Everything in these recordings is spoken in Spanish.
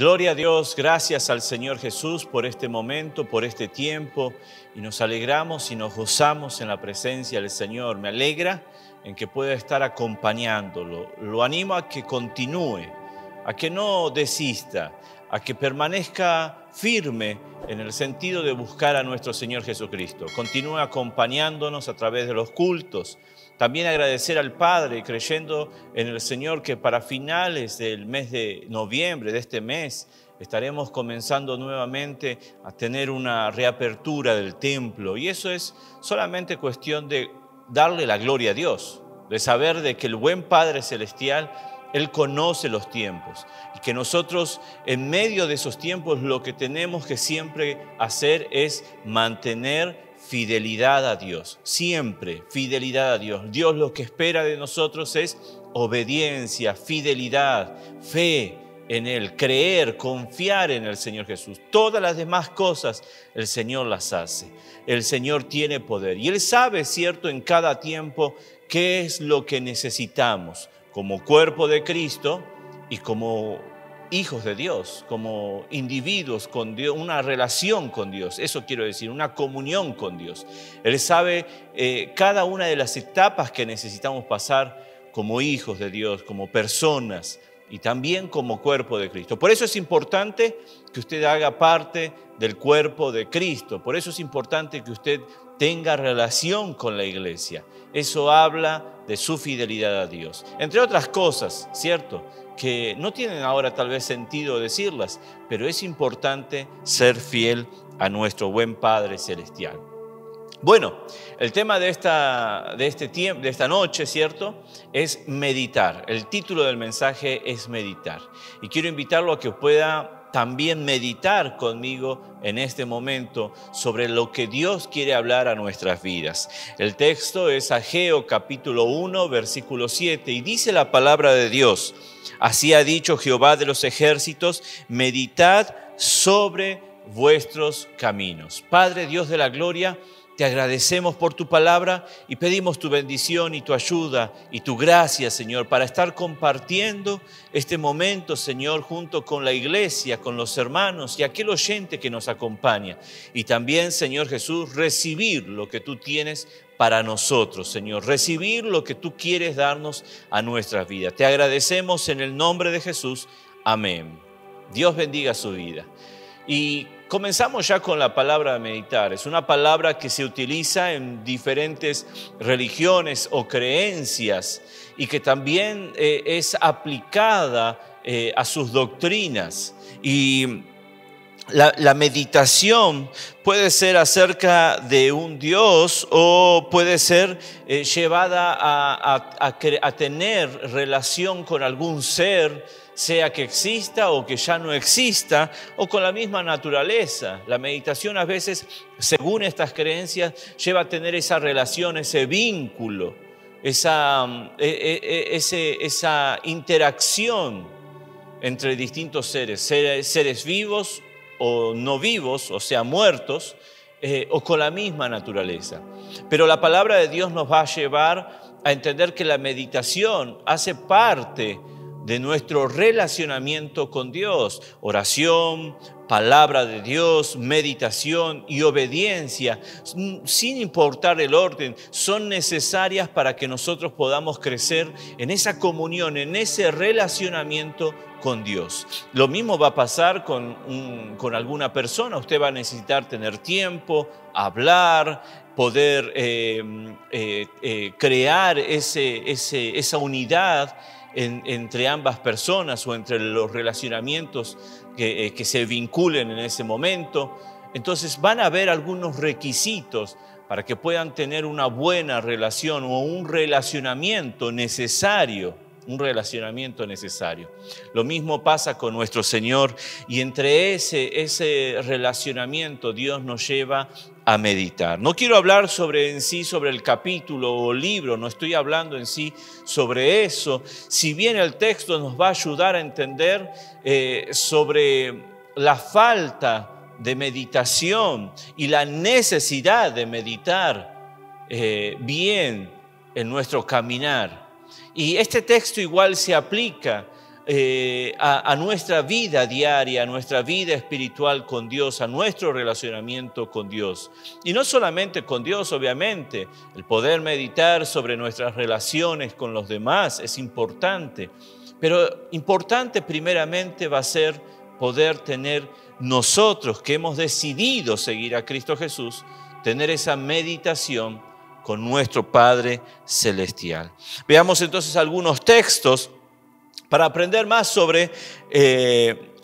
Gloria a Dios, gracias al Señor Jesús por este momento, por este tiempo, y nos alegramos y nos gozamos en la presencia del Señor. Me alegra en que pueda estar acompañándolo. Lo animo a que continúe, a que no desista, a que permanezca firme en el sentido de buscar a nuestro Señor Jesucristo. Continúe acompañándonos a través de los cultos. También agradecer al Padre, creyendo en el Señor, que para finales del mes de noviembre, de este mes, estaremos comenzando nuevamente a tener una reapertura del templo. Y eso es solamente cuestión de darle la gloria a Dios, de saber de que el buen Padre Celestial, Él conoce los tiempos y que nosotros en medio de esos tiempos lo que tenemos que siempre hacer es mantener fidelidad a Dios, siempre fidelidad a Dios. Dios lo que espera de nosotros es obediencia, fidelidad, fe en Él, creer, confiar en el Señor Jesús. Todas las demás cosas el Señor las hace. El Señor tiene poder y Él sabe, cierto, en cada tiempo qué es lo que necesitamos como cuerpo de Cristo y como hijos de Dios, como individuos con Dios, una relación con Dios, eso quiero decir, una comunión con Dios. Él sabe cada una de las etapas que necesitamos pasar como hijos de Dios, como personas y también como cuerpo de Cristo. Por eso es importante que usted haga parte del cuerpo de Cristo, por eso es importante que usted tenga relación con la iglesia. Eso habla de su fidelidad a Dios. Entre otras cosas, ¿cierto?, que no tienen ahora tal vez sentido decirlas, pero es importante ser fiel a nuestro buen Padre Celestial. Bueno, el tema de esta noche, ¿cierto?, es meditar. El título del mensaje es meditar. Y quiero invitarlo a que pueda también meditar conmigo en este momento sobre lo que Dios quiere hablar a nuestras vidas. El texto es Ageo capítulo 1, versículo 7, y dice la palabra de Dios: así ha dicho Jehová de los ejércitos, meditad sobre vuestros caminos. Padre, Dios de la gloria, te agradecemos por tu palabra y pedimos tu bendición y tu ayuda y tu gracia, Señor, para estar compartiendo este momento, Señor, junto con la iglesia, con los hermanos y aquel oyente que nos acompaña. Y también, Señor Jesús, recibir lo que tú tienes para nosotros, Señor, recibir lo que tú quieres darnos a nuestras vidas. Te agradecemos en el nombre de Jesús. Amén. Dios bendiga su vida. Y comenzamos ya con la palabra meditar. Es una palabra que se utiliza en diferentes religiones o creencias y que también es aplicada a sus doctrinas. Y la meditación puede ser acerca de un Dios o puede ser llevada a tener relación con algún ser, sea que exista o que ya no exista, o con la misma naturaleza. La meditación a veces, según estas creencias, lleva a tener esa relación, ese vínculo, esa interacción entre distintos seres vivos o no vivos, o sea, muertos, o con la misma naturaleza. Pero la palabra de Dios nos va a llevar a entender que la meditación hace parte de nuestro relacionamiento con Dios. Oración, palabra de Dios, meditación y obediencia, sin importar el orden, son necesarias para que nosotros podamos crecer en esa comunión, en ese relacionamiento con Dios. Lo mismo va a pasar con alguna persona. Usted va a necesitar tener tiempo, hablar, poder crear esa unidad entre ambas personas o entre los relacionamientos que se vinculen en ese momento. Entonces van a haber algunos requisitos para que puedan tener una buena relación o un relacionamiento necesario. Lo mismo pasa con nuestro Señor, y entre ese relacionamiento Dios nos lleva a meditar. No quiero hablar sobre el capítulo o libro, no estoy hablando en sí sobre eso, si bien el texto nos va a ayudar a entender sobre la falta de meditación y la necesidad de meditar bien en nuestro caminar. Y este texto igual se aplica a nuestra vida diaria, a nuestra vida espiritual con Dios, a nuestro relacionamiento con Dios. Y no solamente con Dios, obviamente, el poder meditar sobre nuestras relaciones con los demás es importante, pero importante primeramente va a ser poder tener nosotros que hemos decidido seguir a Cristo Jesús, tener esa meditación con nuestro Padre Celestial. Veamos entonces algunos textos para aprender más sobre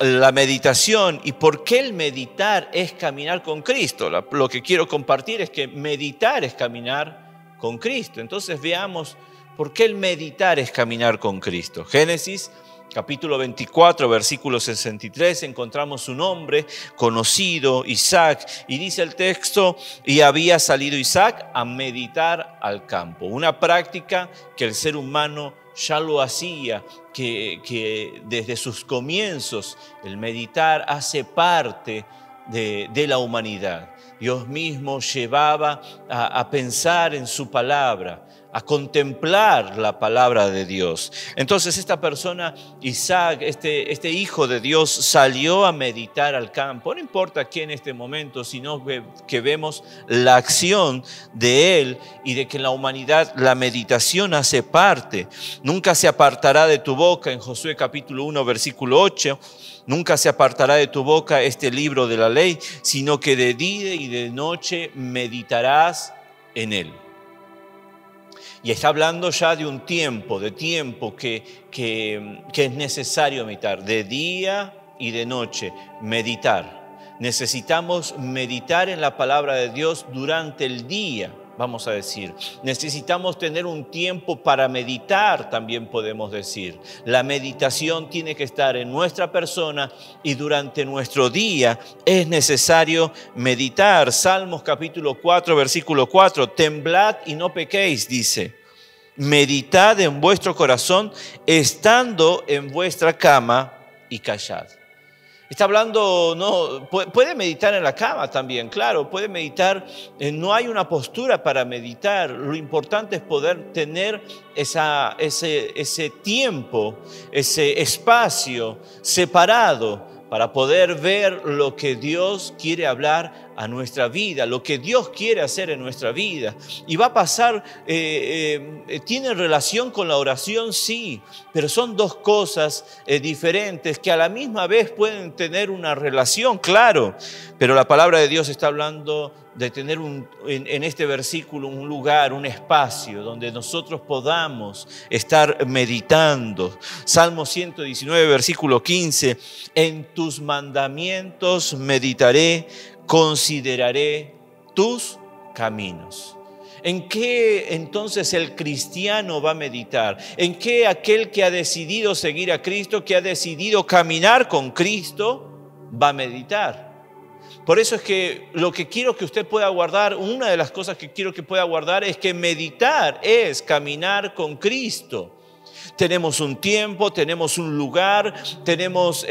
la meditación y por qué el meditar es caminar con Cristo. Lo que quiero compartir es que meditar es caminar con Cristo. Entonces veamos por qué el meditar es caminar con Cristo. Génesis capítulo 24, versículo 63, encontramos un hombre conocido, Isaac, y dice el texto, y había salido Isaac a meditar al campo. Una práctica que el ser humano ya lo hacía, que desde sus comienzos el meditar hace parte de la humanidad. Dios mismo llevaba a pensar en su palabra, a contemplar la palabra de Dios. Entonces esta persona, Isaac, este hijo de Dios, salió a meditar al campo. No importa quién en este momento, sino que vemos la acción de él y de que en la humanidad la meditación hace parte. Nunca se apartará de tu boca, en Josué capítulo 1, versículo 8, nunca se apartará de tu boca este libro de la ley, sino que de día y de noche meditarás en él. Y está hablando ya de un tiempo, que es necesario meditar, de día y de noche, meditar. Necesitamos meditar en la palabra de Dios durante el día, vamos a decir. Necesitamos tener un tiempo para meditar, también podemos decir. La meditación tiene que estar en nuestra persona y durante nuestro día es necesario meditar. Salmos capítulo 4, versículo 4, temblad y no pequéis, dice. Meditad en vuestro corazón, estando en vuestra cama y callad. Está hablando, no, puede meditar en la cama también, claro, puede meditar, no hay una postura para meditar, lo importante es poder tener ese tiempo, ese espacio separado para poder ver lo que Dios quiere hablar a nuestra vida, lo que Dios quiere hacer en nuestra vida. Y va a pasar, tiene relación con la oración, sí, pero son dos cosas diferentes que a la misma vez pueden tener una relación, claro. Pero la palabra de Dios está hablando de tener en este versículo un lugar, un espacio donde nosotros podamos estar meditando. Salmo 119, versículo 15, en tus mandamientos meditaré, consideraré tus caminos. ¿En qué entonces el cristiano va a meditar? ¿En qué aquel que ha decidido seguir a Cristo, que ha decidido caminar con Cristo, va a meditar? Por eso es que lo que quiero que usted pueda guardar, una de las cosas que quiero que pueda guardar es que meditar es caminar con Cristo. Tenemos un tiempo, tenemos un lugar, tenemos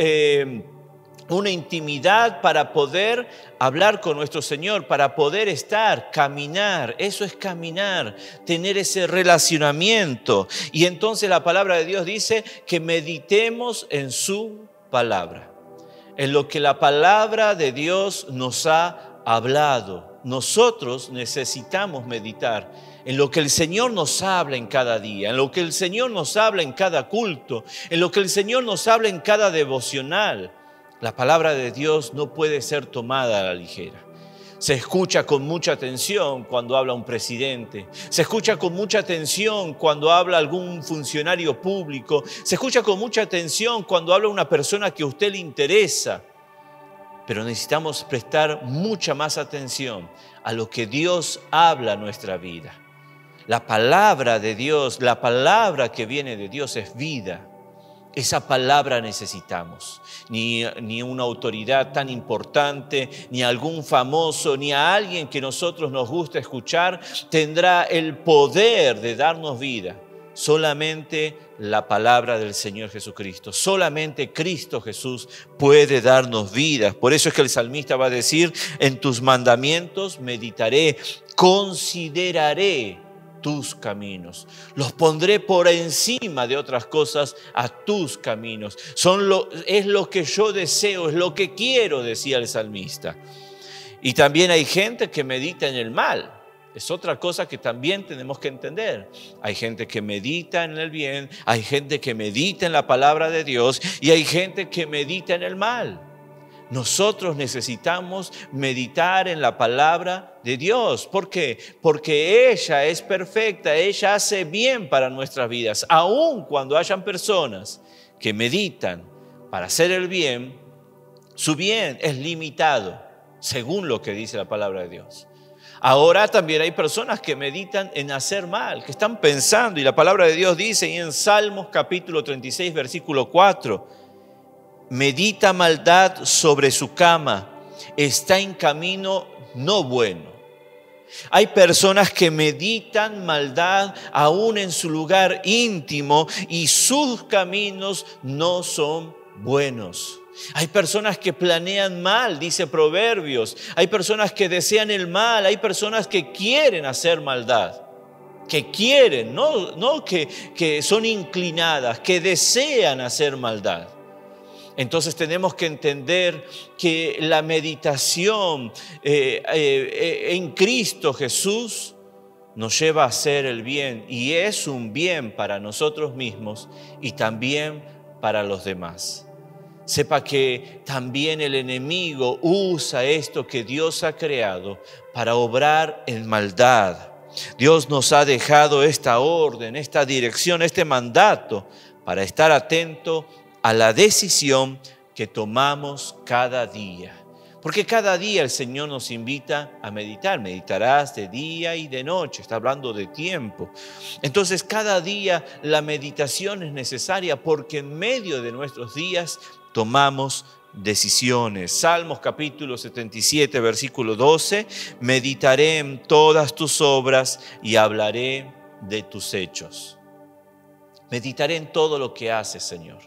una intimidad para poder hablar con nuestro Señor, para poder estar, caminar. Eso es caminar, tener ese relacionamiento. Y entonces la palabra de Dios dice que meditemos en su palabra, en lo que la palabra de Dios nos ha hablado. Nosotros necesitamos meditar en lo que el Señor nos habla en cada día, en lo que el Señor nos habla en cada culto, en lo que el Señor nos habla en cada devocional. La palabra de Dios no puede ser tomada a la ligera. Se escucha con mucha atención cuando habla un presidente. Se escucha con mucha atención cuando habla algún funcionario público. Se escucha con mucha atención cuando habla una persona que a usted le interesa. Pero necesitamos prestar mucha más atención a lo que Dios habla a nuestra vida. La palabra de Dios, la palabra que viene de Dios es vida. Esa palabra necesitamos. Ni una autoridad tan importante, ni algún famoso, ni a alguien que nosotros nos gusta escuchar, tendrá el poder de darnos vida. Solamente la palabra del Señor Jesucristo. Solamente Cristo Jesús puede darnos vida. Por eso es que el salmista va a decir, en tus mandamientos meditaré, consideraré tus caminos. Los pondré por encima de otras cosas a tus caminos. Es lo que yo deseo, es lo que quiero, decía el salmista. Y también hay gente que medita en el mal. Es otra cosa que también tenemos que entender. Hay gente que medita en el bien, hay gente que medita en la palabra de Dios y hay gente que medita en el mal. Nosotros necesitamos meditar en la palabra de Dios. ¿Por qué? Porque ella es perfecta, ella hace bien para nuestras vidas. Aun cuando hayan personas que meditan para hacer el bien, su bien es limitado, según lo que dice la palabra de Dios. Ahora también hay personas que meditan en hacer mal, que están pensando, y la palabra de Dios dice en Salmos capítulo 36, versículo 4, medita maldad sobre su cama, está en camino no bueno. Hay personas que meditan maldad aún en su lugar íntimo y sus caminos no son buenos. Hay personas que planean mal, dice Proverbios. Hay personas que desean el mal. Hay personas que quieren hacer maldad. Que quieren, no que son inclinadas, que desean hacer maldad. Entonces tenemos que entender que la meditación en Cristo Jesús nos lleva a hacer el bien. Y es un bien para nosotros mismos y también para los demás. Sepa que también el enemigo usa esto que Dios ha creado para obrar en maldad. Dios nos ha dejado esta orden, esta dirección, este mandato para estar atento a la decisión que tomamos cada día. Porque cada día el Señor nos invita a meditar. Meditarás de día y de noche. Está hablando de tiempo. Entonces cada día la meditación es necesaria porque en medio de nuestros días tomamos decisiones. Salmos capítulo 77, versículo 12. Meditaré en todas tus obras y hablaré de tus hechos. Meditaré en todo lo que haces, Señor.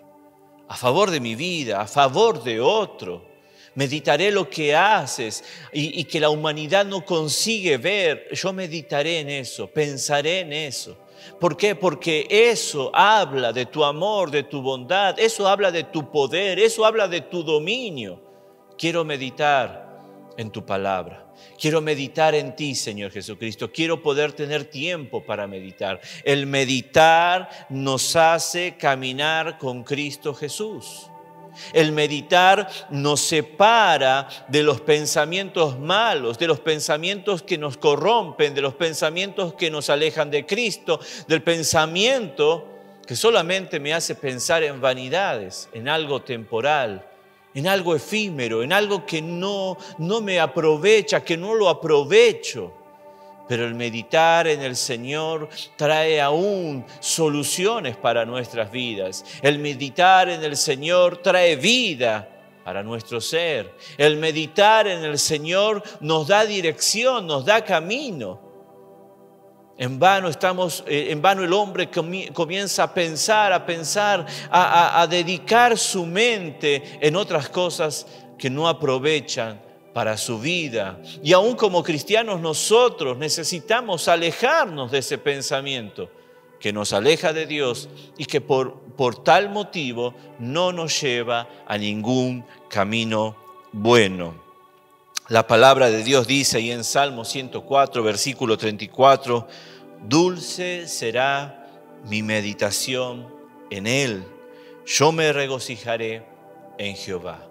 A favor de mi vida, a favor de otro. Meditaré lo que haces y que la humanidad no consigue ver. Yo meditaré en eso, pensaré en eso. ¿Por qué? Porque eso habla de tu amor, de tu bondad, eso habla de tu poder, eso habla de tu dominio. Quiero meditar en tu palabra. Quiero meditar en ti, Señor Jesucristo. Quiero poder tener tiempo para meditar. El meditar nos hace caminar con Cristo Jesús. El meditar nos separa de los pensamientos malos, de los pensamientos que nos corrompen, de los pensamientos que nos alejan de Cristo, del pensamiento que solamente me hace pensar en vanidades, en algo temporal, en algo efímero, en algo que no me aprovecha, que no lo aprovecho. Pero el meditar en el Señor trae aún soluciones para nuestras vidas. El meditar en el Señor trae vida para nuestro ser. El meditar en el Señor nos da dirección, nos da camino. En vano el hombre comienza a pensar, a dedicar su mente en otras cosas que no aprovechan para su vida. Y aún como cristianos nosotros necesitamos alejarnos de ese pensamiento que nos aleja de Dios y que por tal motivo no nos lleva a ningún camino bueno. La palabra de Dios dice ahí en Salmo 104, versículo 34, dulce será mi meditación en Él, yo me regocijaré en Jehová.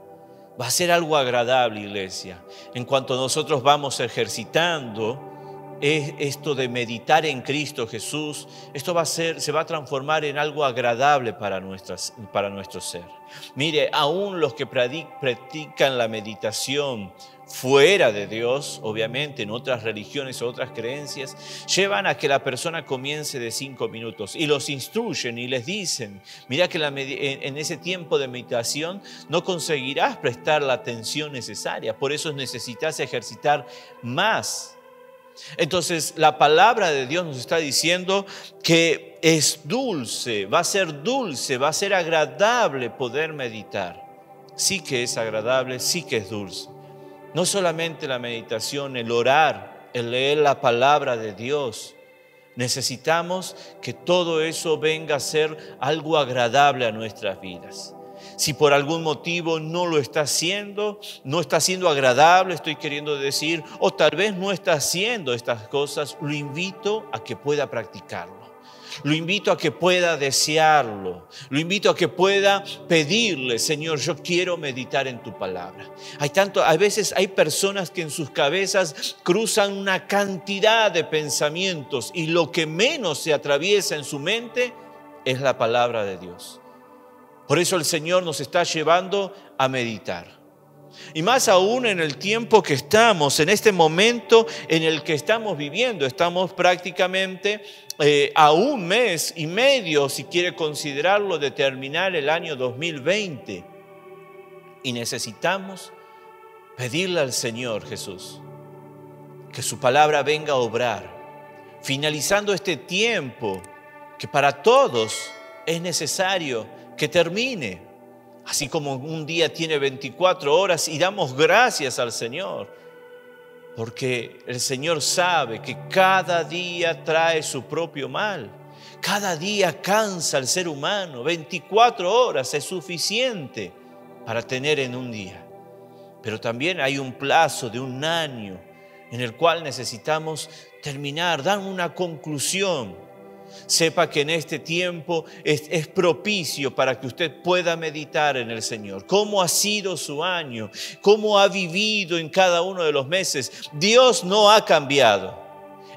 Va a ser algo agradable, iglesia. En cuanto nosotros vamos ejercitando esto de meditar en Cristo Jesús, esto se va a transformar en algo agradable para nuestro ser. Mire, aún los que practican la meditación fuera de Dios, obviamente en otras religiones o otras creencias, llevan a que la persona comience de 5 minutos y los instruyen y les dicen, mira que en ese tiempo de meditación no conseguirás prestar la atención necesaria, por eso necesitas ejercitar más. Entonces la palabra de Dios nos está diciendo que es dulce, va a ser agradable poder meditar. Sí que es agradable, sí que es dulce. No solamente la meditación, el orar, el leer la palabra de Dios. Necesitamos que todo eso venga a ser algo agradable a nuestras vidas. Si por algún motivo no lo está haciendo, no está siendo agradable, estoy queriendo decir, o tal vez no está haciendo estas cosas, lo invito a que pueda practicarlo. Lo invito a que pueda desearlo. Lo invito a que pueda pedirle, Señor, yo quiero meditar en tu palabra. A veces hay personas que en sus cabezas cruzan una cantidad de pensamientos y lo que menos se atraviesa en su mente es la palabra de Dios. Por eso el Señor nos está llevando a meditar. Y más aún en el tiempo que estamos, en este momento en el que estamos viviendo. Estamos prácticamente a un mes y medio, si quiere considerarlo, de terminar el año 2020. Y necesitamos pedirle al Señor Jesús que su palabra venga a obrar. Finalizando este tiempo que para todos es necesario que termine. Así como un día tiene 24 horas y damos gracias al Señor. Porque el Señor sabe que cada día trae su propio mal. Cada día cansa al ser humano. 24 horas es suficiente para tener en un día. Pero también hay un plazo de un año en el cual necesitamos terminar, dar una conclusión. Sepa que en este tiempo es propicio para que usted pueda meditar en el Señor. ¿Cómo ha sido su año? ¿Cómo ha vivido en cada uno de los meses? Dios no ha cambiado.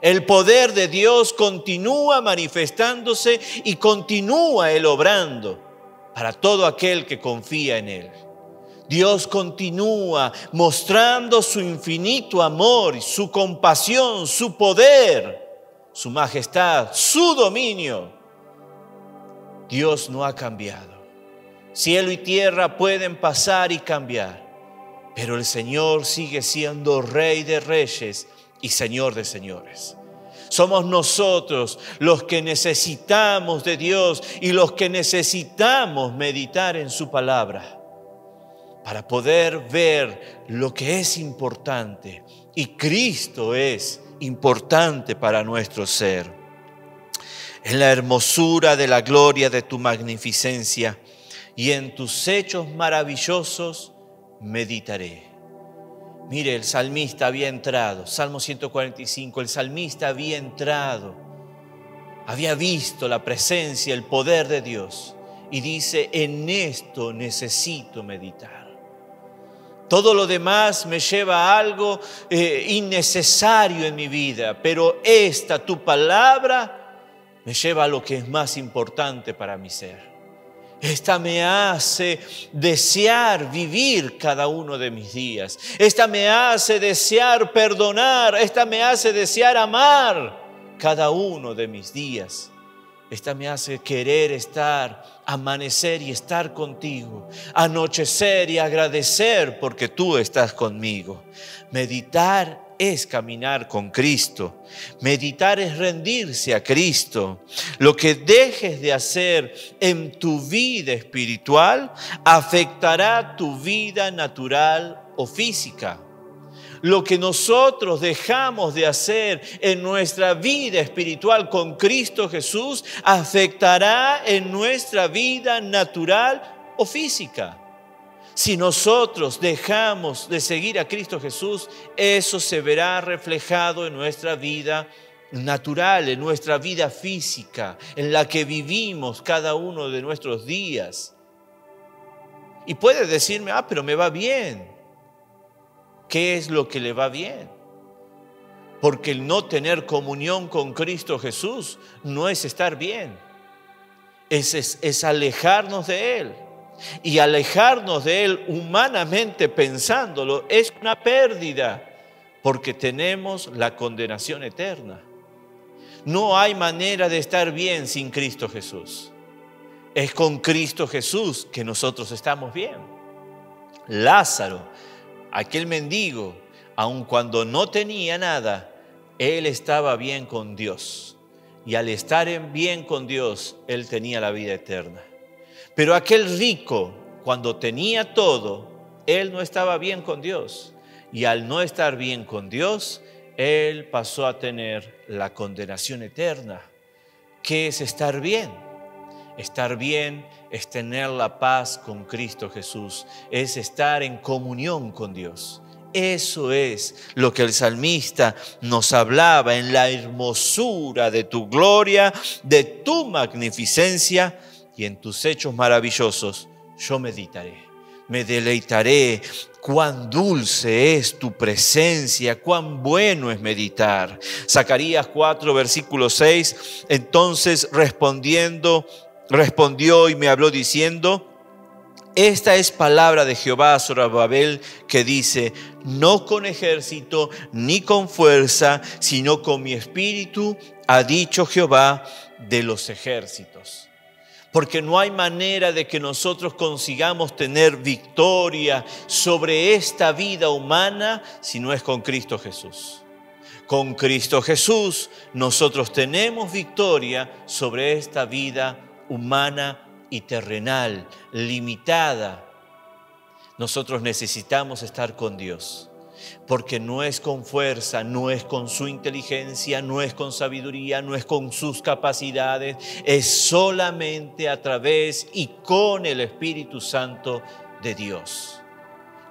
El poder de Dios continúa manifestándose y continúa Él obrando para todo aquel que confía en Él. Dios continúa mostrando su infinito amor, su compasión, su poder, su majestad, su dominio. Dios no ha cambiado. Cielo y tierra pueden pasar y cambiar, pero el Señor sigue siendo Rey de reyes y Señor de señores. Somos nosotros los que necesitamos de Dios y los que necesitamos meditar en su palabra para poder ver lo que es importante. Y Cristo es importante para nuestro ser. En la hermosura de la gloria de tu magnificencia y en tus hechos maravillosos meditaré. Mire, el salmista había entrado, Salmo 145, el salmista había entrado, había visto la presencia, el poder de Dios y dice, en esto necesito meditar. Todo lo demás me lleva a algo innecesario en mi vida, pero esta, tu palabra, me lleva a lo que es más importante para mi ser. Esta me hace desear vivir cada uno de mis días. Esta me hace desear perdonar. Esta me hace desear amar cada uno de mis días. Esta me hace querer estar, amanecer y estar contigo, anochecer y agradecer porque tú estás conmigo. Meditar es caminar con Cristo. Meditar es rendirse a Cristo. Lo que dejes de hacer en tu vida espiritual afectará tu vida natural o física. Lo que nosotros dejamos de hacer en nuestra vida espiritual con Cristo Jesús afectará en nuestra vida natural o física. Si nosotros dejamos de seguir a Cristo Jesús, eso se verá reflejado en nuestra vida natural, en nuestra vida física, en la que vivimos cada uno de nuestros días. Y puede decirme, pero me va bien. ¿Qué es lo que le va bien? Porque el no tener comunión con Cristo Jesús no es estar bien. Es alejarnos de Él. Y alejarnos de Él humanamente pensándolo es una pérdida, porque tenemos la condenación eterna. No hay manera de estar bien sin Cristo Jesús. Es con Cristo Jesús que nosotros estamos bien. Lázaro, aquel mendigo, aun cuando no tenía nada, él estaba bien con Dios. Y al estar bien con Dios, él tenía la vida eterna. Pero aquel rico, cuando tenía todo, él no estaba bien con Dios. Y al no estar bien con Dios, él pasó a tener la condenación eterna. ¿Qué es estar bien? Estar bien es tener la paz con Cristo Jesús, es estar en comunión con Dios. Eso es lo que el salmista nos hablaba: en la hermosura de tu gloria, de tu magnificencia y en tus hechos maravillosos yo meditaré. Me deleitaré. Cuán dulce es tu presencia, cuán bueno es meditar. Zacarías 4, versículo 6, entonces respondió y me habló diciendo: esta es palabra de Jehová a Zorobabel, que dice: no con ejército ni con fuerza, sino con mi espíritu, ha dicho Jehová de los ejércitos. Porque no hay manera de que nosotros consigamos tener victoria sobre esta vida humana si no es con Cristo Jesús. Con Cristo Jesús nosotros tenemos victoria sobre esta vida humana y terrenal, limitada. Nosotros necesitamos estar con Dios, porque no es con fuerza, no es con su inteligencia, no es con sabiduría, no es con sus capacidades, es solamente a través y con el Espíritu Santo de Dios.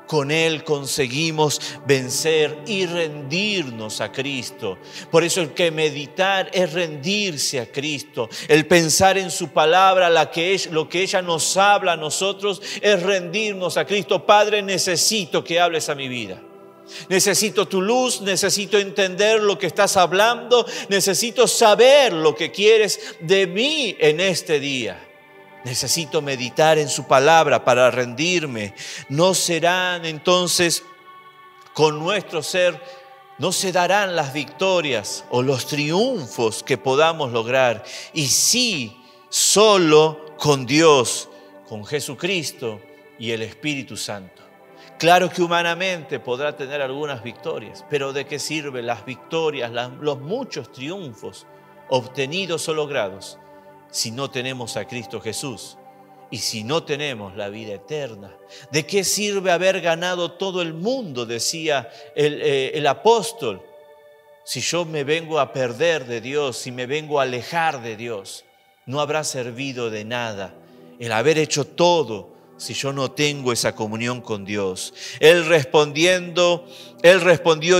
Con Él conseguimos vencer y rendirnos a Cristo. Por eso el que meditar es rendirse a Cristo. El pensar en su palabra, lo que ella nos habla a nosotros, es rendirnos a Cristo. Padre, necesito que hables a mi vida. Necesito tu luz, necesito entender lo que estás hablando, necesito saber lo que quieres de mí en este día. Necesito meditar en su palabra para rendirme. No serán entonces con nuestro ser, no se darán las victorias o los triunfos que podamos lograr. Y sí, solo con Dios, con Jesucristo y el Espíritu Santo. Claro que humanamente podrá tener algunas victorias, pero ¿de qué sirven las victorias, los muchos triunfos obtenidos o logrados si no tenemos a Cristo Jesús y si no tenemos la vida eterna? ¿De qué sirve haber ganado todo el mundo, decía el apóstol, si yo me vengo a perder de Dios, si me vengo a alejar de Dios? No habrá servido de nada el haber hecho todo si yo no tengo esa comunión con Dios. Él respondió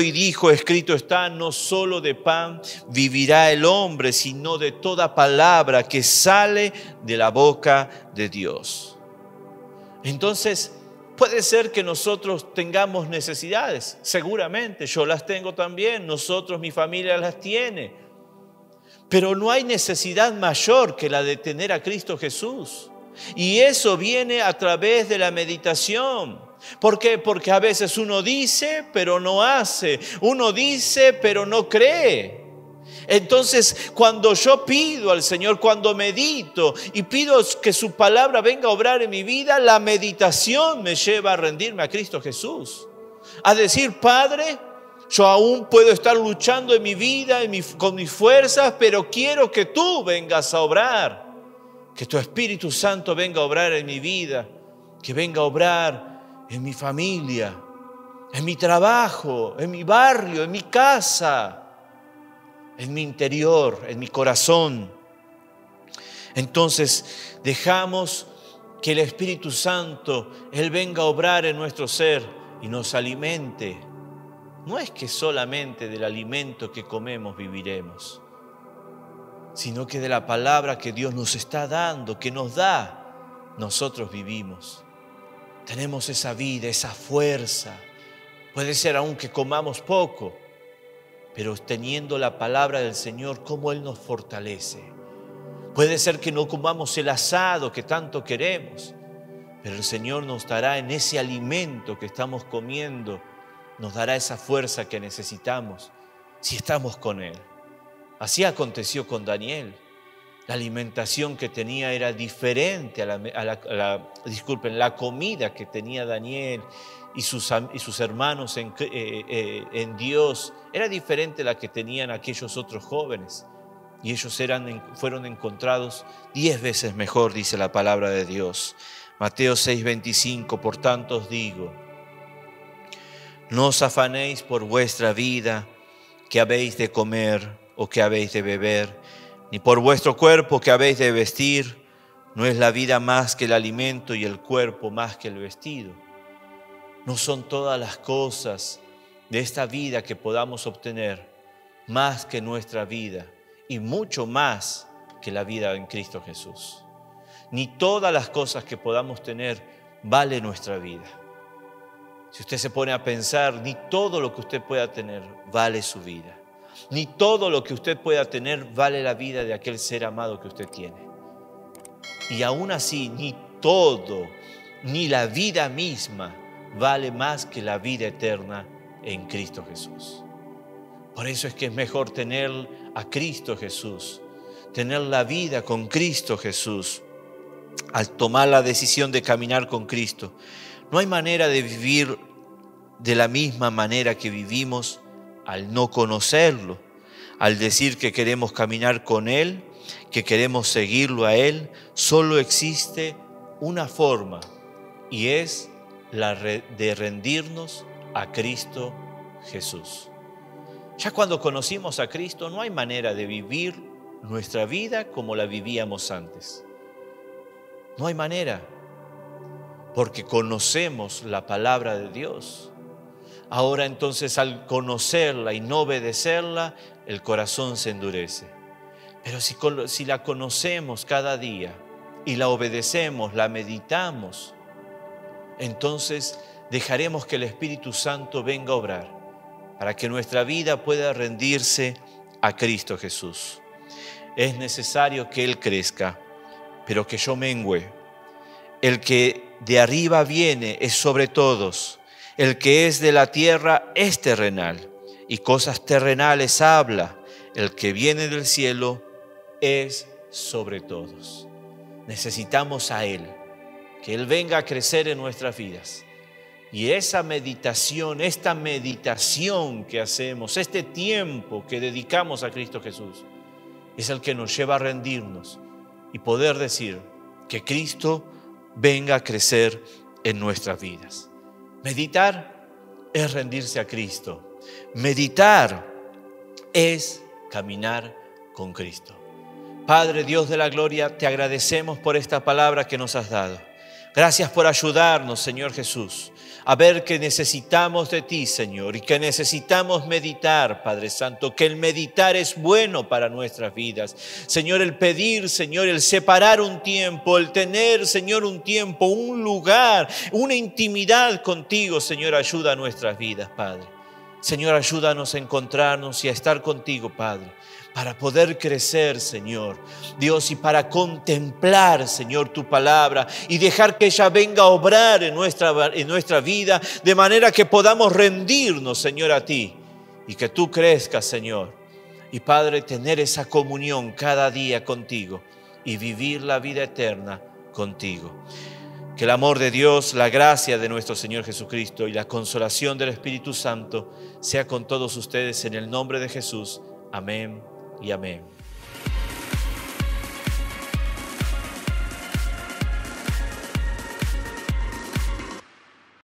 y dijo: escrito está, no solo de pan vivirá el hombre, sino de toda palabra que sale de la boca de Dios. Entonces, puede ser que nosotros tengamos necesidades, seguramente, yo las tengo también, nosotros, mi familia las tiene, pero no hay necesidad mayor que la de tener a Cristo Jesús. Y eso viene a través de la meditación. ¿Por qué? Porque a veces uno dice, pero no hace. Uno dice, pero no cree. Entonces, cuando yo pido al Señor, cuando medito y pido que su palabra venga a obrar en mi vida, la meditación me lleva a rendirme a Cristo Jesús. A decir: Padre, yo aún puedo estar luchando en mi vida, con mis fuerzas, pero quiero que tú vengas a obrar. Que tu Espíritu Santo venga a obrar en mi vida, que venga a obrar en mi familia, en mi trabajo, en mi barrio, en mi casa, en mi interior, en mi corazón. Entonces dejamos que el Espíritu Santo, Él venga a obrar en nuestro ser y nos alimente. No es que solamente del alimento que comemos viviremos, sino que de la palabra que Dios nos está dando, que nos da, nosotros vivimos. Tenemos esa vida, esa fuerza. Puede ser aún que comamos poco, pero teniendo la palabra del Señor, cómo Él nos fortalece. Puede ser que no comamos el asado que tanto queremos, pero el Señor nos dará en ese alimento que estamos comiendo, nos dará esa fuerza que necesitamos si estamos con Él. Así aconteció con Daniel. La alimentación que tenía era diferente la comida que tenía Daniel y sus hermanos en Dios era diferente a la que tenían aquellos otros jóvenes. Y ellos fueron encontrados 10 veces mejor, dice la palabra de Dios. Mateo 6:25, por tanto os digo, no os afanéis por vuestra vida, qué habéis de comer o qué habéis de beber, ni por vuestro cuerpo qué habéis de vestir. ¿No es la vida más que el alimento y el cuerpo más que el vestido? ¿No son todas las cosas de esta vida que podamos obtener más que nuestra vida y mucho más que la vida en Cristo Jesús? Ni todas las cosas que podamos tener vale nuestra vida. Si usted se pone a pensar, ni todo lo que usted pueda tener vale su vida. Ni todo lo que usted pueda tener vale la vida de aquel ser amado que usted tiene. Y aún así, ni todo, ni la vida misma vale más que la vida eterna en Cristo Jesús. Por eso es que es mejor tener a Cristo Jesús, tener la vida con Cristo Jesús. Al tomar la decisión de caminar con Cristo, no hay manera de vivir de la misma manera que vivimos al no conocerlo, al decir que queremos caminar con Él, que queremos seguirlo a Él. Solo existe una forma y es la de rendirnos a Cristo Jesús. Ya cuando conocimos a Cristo no hay manera de vivir nuestra vida como la vivíamos antes. No hay manera, porque conocemos la palabra de Dios. Ahora entonces, al conocerla y no obedecerla, el corazón se endurece. Pero si la conocemos cada día y la obedecemos, la meditamos, entonces dejaremos que el Espíritu Santo venga a obrar para que nuestra vida pueda rendirse a Cristo Jesús. Es necesario que Él crezca, pero que yo mengüe. El que de arriba viene es sobre todos. El que es de la tierra es terrenal, y cosas terrenales habla. El que viene del cielo es sobre todos. Necesitamos a Él, que Él venga a crecer en nuestras vidas. Y esa meditación, esta meditación que hacemos, este tiempo que dedicamos a Cristo Jesús, es el que nos lleva a rendirnos y poder decir que Cristo venga a crecer en nuestras vidas. Meditar es rendirse a Cristo. Meditar es caminar con Cristo. Padre Dios de la gloria, te agradecemos por esta palabra que nos has dado. Gracias por ayudarnos, Señor Jesús, a ver que necesitamos de ti, Señor, y que necesitamos meditar, Padre Santo, que el meditar es bueno para nuestras vidas. Señor, el pedir, Señor, el separar un tiempo, el tener, Señor, un tiempo, un lugar, una intimidad contigo, Señor, ayuda a nuestras vidas, Padre. Señor, ayúdanos a encontrarnos y a estar contigo, Padre, para poder crecer, Señor, Dios, y para contemplar, Señor, tu palabra y dejar que ella venga a obrar en nuestra vida, de manera que podamos rendirnos, Señor, a ti y que tú crezcas, Señor. Y, Padre, tener esa comunión cada día contigo y vivir la vida eterna contigo. Que el amor de Dios, la gracia de nuestro Señor Jesucristo y la consolación del Espíritu Santo sea con todos ustedes en el nombre de Jesús. Amén y amén.